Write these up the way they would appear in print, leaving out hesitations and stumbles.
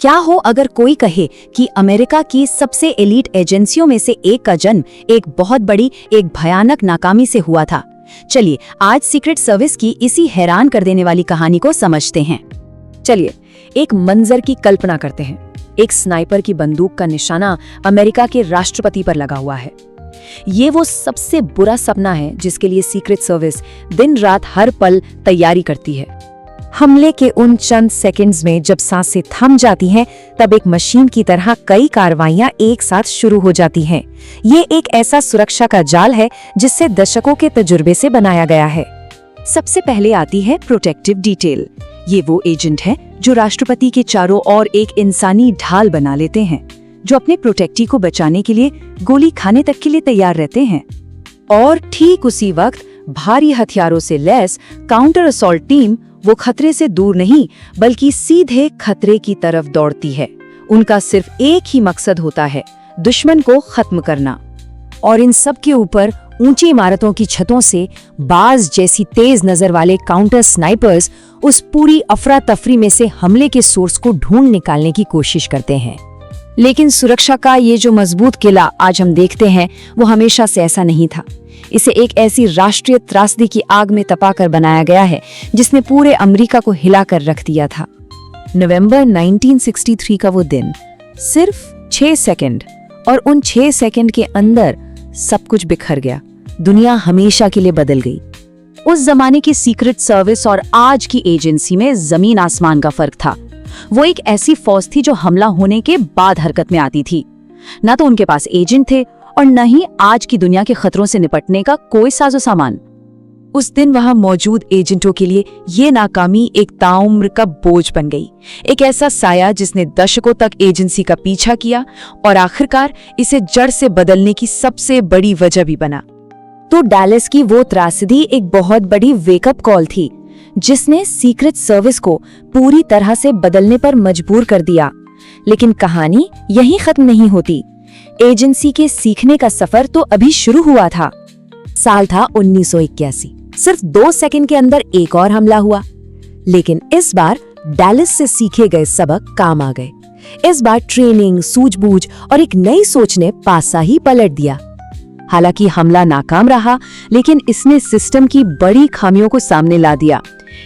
क्या हो अगर कोई कहे कि अमेरिका की सबसे एलीट एजेंसियों में से एक का जन्म एक बहुत बड़ी एक भयानक नाकामी से हुआ था। चलिए आज सीक्रेट सर्विस की इसी हैरान कर देने वाली कहानी को समझते हैं। चलिए एक मंजर की कल्पना करते हैं। एक स्नाइपर की बंदूक का निशाना अमेरिका के राष्ट्रपति पर लगा हुआ है। ये वो सबसे बुरा सपना है जिसके लिए सीक्रेट सर्विस दिन रात हर पल तैयारी करती है। हमले के उन चंद सेकंड्स में जब सांसें थम जाती हैं, तब एक मशीन की तरह कई कार्रवाइयां एक साथ शुरू हो जाती हैं। ये एक ऐसा सुरक्षा का जाल है जिससे दशकों के तजुर्बे से बनाया गया है। सबसे पहले आती है प्रोटेक्टिव डिटेल। ये वो एजेंट है जो राष्ट्रपति के चारों ओर एक इंसानी ढाल बना लेते हैं, जो अपने प्रोटेक्टी को बचाने के लिए गोली खाने तक के लिए तैयार रहते हैं। और ठीक उसी वक्त भारी हथियारों से लैस काउंटर असॉल्ट टीम वो खतरे से दूर नहीं बल्कि सीधे खतरे की तरफ दौड़ती है। उनका सिर्फ एक ही मकसद होता है, दुश्मन को खत्म करना। और इन सब के ऊपर ऊंची इमारतों की छतों से बाज जैसी तेज नजर वाले काउंटर स्नाइपर्स उस पूरी अफरा तफरी में से हमले के सोर्स को ढूंढ निकालने की कोशिश करते हैं। लेकिन सुरक्षा का ये जो मजबूत किला आज हम देखते हैं, वो हमेशा से ऐसा नहीं था। इसे एक ऐसी राष्ट्रीय त्रासदी की आग में तपाकर बनाया गया है जिसने पूरे अमेरिका को हिलाकर रख दिया था। नवंबर 1963 का वो दिन, सिर्फ 6 सेकंड, और उन 6 सेकंड के अंदर सब कुछ बिखर गया। दुनिया हमेशा के लिए बदल गई। उस जमाने की सीक्रेट सर्विस और आज की एजेंसी में जमीन आसमान का फर्क था। वो एक ऐसी फौज थी जो हमला होने के बाद हरकत में आती थी। ना तो उनके पास एजेंट थे और न ही आज की दुनिया के खतरों से निपटने का कोई साजो सामान। उस दिन वहां मौजूद एजेंटों के लिए ये नाकामी एक ताउम्र का बोझ बन गई। एक ऐसा साया जिसने दशकों तक एजेंसी का पीछा किया और आखिरकार इसे जड़ से बदलने की सबसे बड़ी वजह भी बना। तो डैलस की वो त्रासदी एक बहुत बड़ी वेकअप कॉल थी जिसने सीक्रेट सर्विस को पूरी तरह से बदलने पर मजबूर कर दिया। लेकिन कहानी यहीं खत्म नहीं होती। एजेंसी के सीखने का सफर तो अभी शुरू हुआ था। साल था 1981। सिर्फ 2 सेकंड के अंदर एक और हमला हुआ। लेकिन इस बार डैलस से सीखे गए सबक काम आ गए। इस बार ट्रेनिंग, सूझबूझ और एक नई सोच ने पासा ही पलट दिया। हालांकि हमला नाकाम रहा, लेकिन इसने सिस्टम की बड़ी खामियों को सामने ला दिया।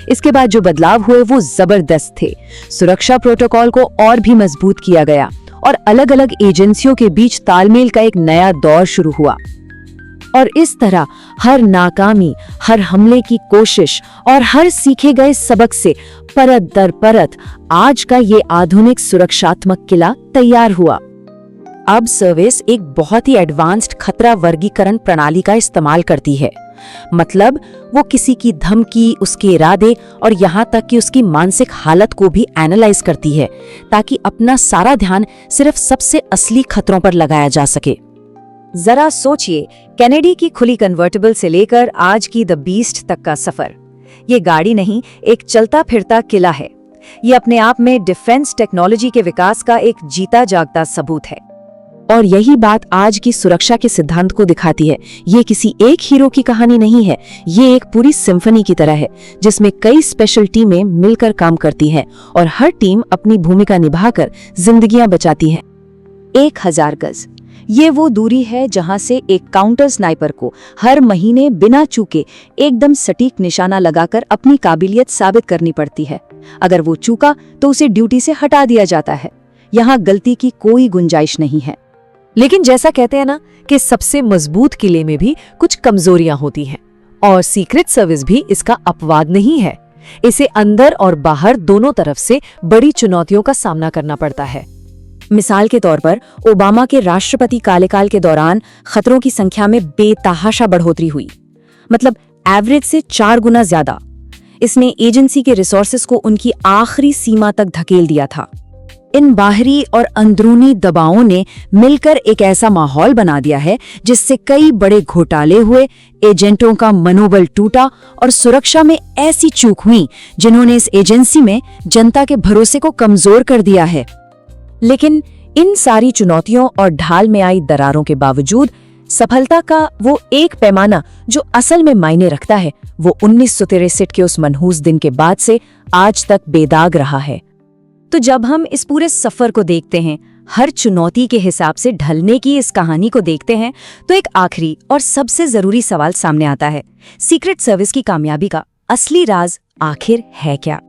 इसके बाद जो बदलाव हुए वो जबरदस्त थे। सुरक्षा प्रोटोकॉल को और भी मजबूत किया गया और अलग अलग एजेंसियों के बीच तालमेल का एक नया दौर शुरू हुआ। और इस तरह हर नाकामी, हर हमले की कोशिश और हर सीखे गए सबक से परत दर परत आज का ये आधुनिक सुरक्षात्मक किला तैयार हुआ। अब सर्विस एक बहुत ही एडवांस्ड खतरा वर्गीकरण प्रणाली का इस्तेमाल करती है। मतलब वो किसी की धमकी, उसके इरादे और यहाँ तक कि उसकी मानसिक हालत को भी एनालाइज करती है, ताकि अपना सारा ध्यान सिर्फ सबसे असली खतरों पर लगाया जा सके। जरा सोचिए, कैनेडी की खुली कन्वर्टिबल से लेकर आज की द बीस्ट तक का सफर। ये गाड़ी नहीं, एक चलता फिरता किला है। ये अपने आप में डिफेंस टेक्नोलॉजी के विकास का एक जीता जागता सबूत है। और यही बात आज की सुरक्षा के सिद्धांत को दिखाती है। ये किसी एक हीरो की कहानी नहीं है, ये एक पूरी सिम्फनी की तरह है जिसमें कई स्पेशल टीमें मिलकर काम करती हैं और हर टीम अपनी भूमिका निभाकर जिंदगियां बचाती है। 1000 गज, ये वो दूरी है जहां से एक काउंटर स्नाइपर को हर महीने बिना चूके एकदम सटीक निशाना लगाकर अपनी काबिलियत साबित करनी पड़ती है। अगर वो चूका तो उसे ड्यूटी से हटा दिया जाता है। यहाँ गलती की कोई गुंजाइश नहीं है। लेकिन जैसा कहते हैं ना कि सबसे मजबूत किले में भी कुछ कमजोरियां होती हैं, और सीक्रेट सर्विस भी इसका अपवाद नहीं है। इसे अंदर और बाहर दोनों तरफ से बड़ी चुनौतियों का सामना करना पड़ता है। मिसाल के तौर पर ओबामा के राष्ट्रपति कार्यकाल के दौरान खतरों की संख्या में बेतहाशा बढ़ोतरी हुई। मतलब एवरेज से 4 गुना ज्यादा। इसने एजेंसी के रिसोर्सेज को उनकी आखिरी सीमा तक धकेल दिया था। इन बाहरी और अंदरूनी दबावों ने मिलकर एक ऐसा माहौल बना दिया है जिससे कई बड़े घोटाले हुए, एजेंटों का मनोबल टूटा और सुरक्षा में ऐसी चूक हुई जिन्होंने इस एजेंसी में जनता के भरोसे को कमजोर कर दिया है। लेकिन इन सारी चुनौतियों और ढाल में आई दरारों के बावजूद सफलता का वो एक पैमाना जो असल में मायने रखता है, वो 1963 के उस मनहूस दिन के बाद से आज तक बेदाग रहा है। तो जब हम इस पूरे सफर को देखते हैं, हर चुनौती के हिसाब से ढलने की इस कहानी को देखते हैं, तो एक आखिरी और सबसे जरूरी सवाल सामने आता है, सीक्रेट सर्विस की कामयाबी का असली राज आखिर है क्या?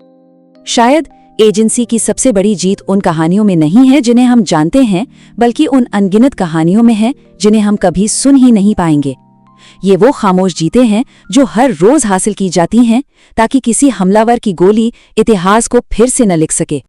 शायद एजेंसी की सबसे बड़ी जीत उन कहानियों में नहीं है जिन्हें हम जानते हैं, बल्कि उन अनगिनत कहानियों में है जिन्हें हम कभी सुन ही नहीं पाएंगे। ये वो खामोश जीतें हैं जो हर रोज हासिल की जाती हैं ताकि किसी हमलावर की गोली इतिहास को फिर से न लिख सके।